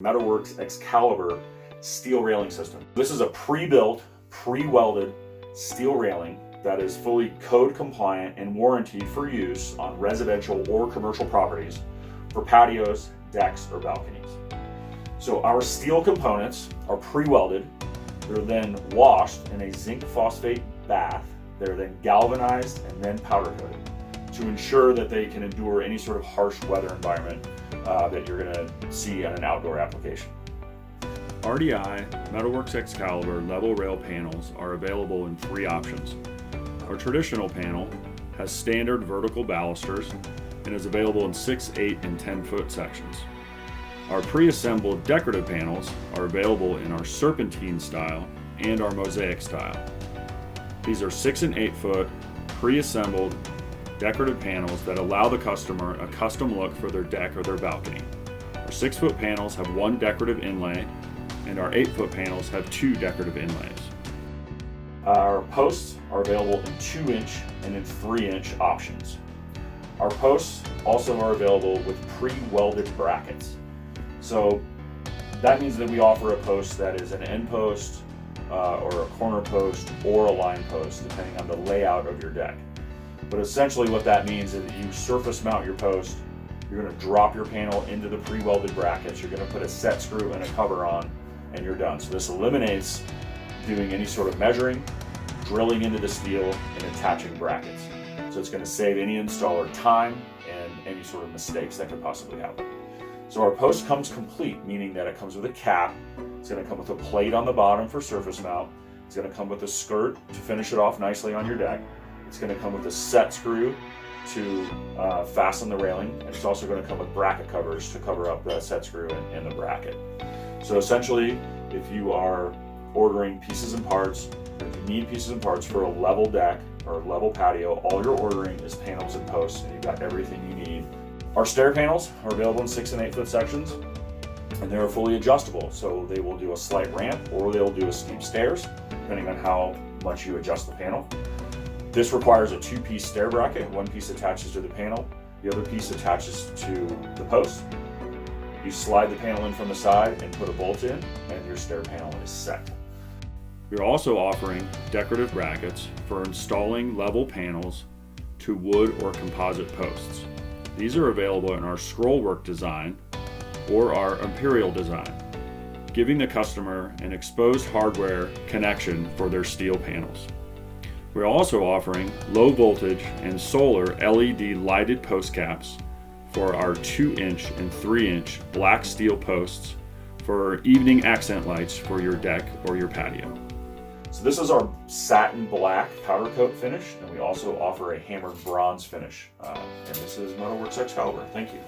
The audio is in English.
Metal Works Excalibur steel railing system. This is a pre-built, pre-welded steel railing that is fully code compliant and warranted for use on residential or commercial properties for patios, decks, or balconies. So our steel components are pre-welded. They're then washed in a zinc phosphate bath. They're then galvanized and then powder coated to ensure that they can endure any sort of harsh weather environment that you're going to see on an outdoor application. RDI Metal Works Excalibur level rail panels are available in 3 options. Our traditional panel has standard vertical balusters and is available in 6, 8, and 10 foot sections. Our pre-assembled decorative panels are available in our serpentine style and our mosaic style. These are 6 and 8 foot pre-assembled decorative panels that allow the customer a custom look for their deck or their balcony. Our 6 foot panels have 1 decorative inlay, and our 8 foot panels have 2 decorative inlays. Our posts are available in 2-inch and in 3-inch options. Our posts also are available with pre-welded brackets. So that means that we offer a post that is an end post or a corner post or a line post, depending on the layout of your deck. But essentially what that means is that you surface mount your post, you're going to drop your panel into the pre-welded brackets, you're going to put a set screw and a cover on, and you're done. So this eliminates doing any sort of measuring, drilling into the steel, and attaching brackets. So it's going to save any installer time and any sort of mistakes that could possibly happen. So our post comes complete, meaning that it comes with a cap, it's going to come with a plate on the bottom for surface mount, it's going to come with a skirt to finish it off nicely on your deck, it's going to come with a set screw to fasten the railing, and it's also going to come with bracket covers to cover up the set screw and the bracket. So essentially, if you are ordering pieces and parts, if you need pieces and parts for a level deck or level patio, all you're ordering is panels and posts, and you've got everything you need. Our stair panels are available in 6 and 8 foot sections, and they're fully adjustable. So they will do a slight ramp or they'll do a steep stairs, depending on how much you adjust the panel. This requires a 2-piece stair bracket. 1 piece attaches to the panel, the other piece attaches to the post. You slide the panel in from the side and put a bolt in, and your stair panel is set. We're also offering decorative brackets for installing level panels to wood or composite posts. These are available in our scrollwork design or our imperial design, giving the customer an exposed hardware connection for their steel panels. We're also offering low voltage and solar LED lighted post caps for our 2-inch and 3-inch black steel posts for evening accent lights for your deck or your patio. So this is our satin black powder coat finish, and we also offer a hammered bronze finish. And this is Metal Works Excalibur. Thank you.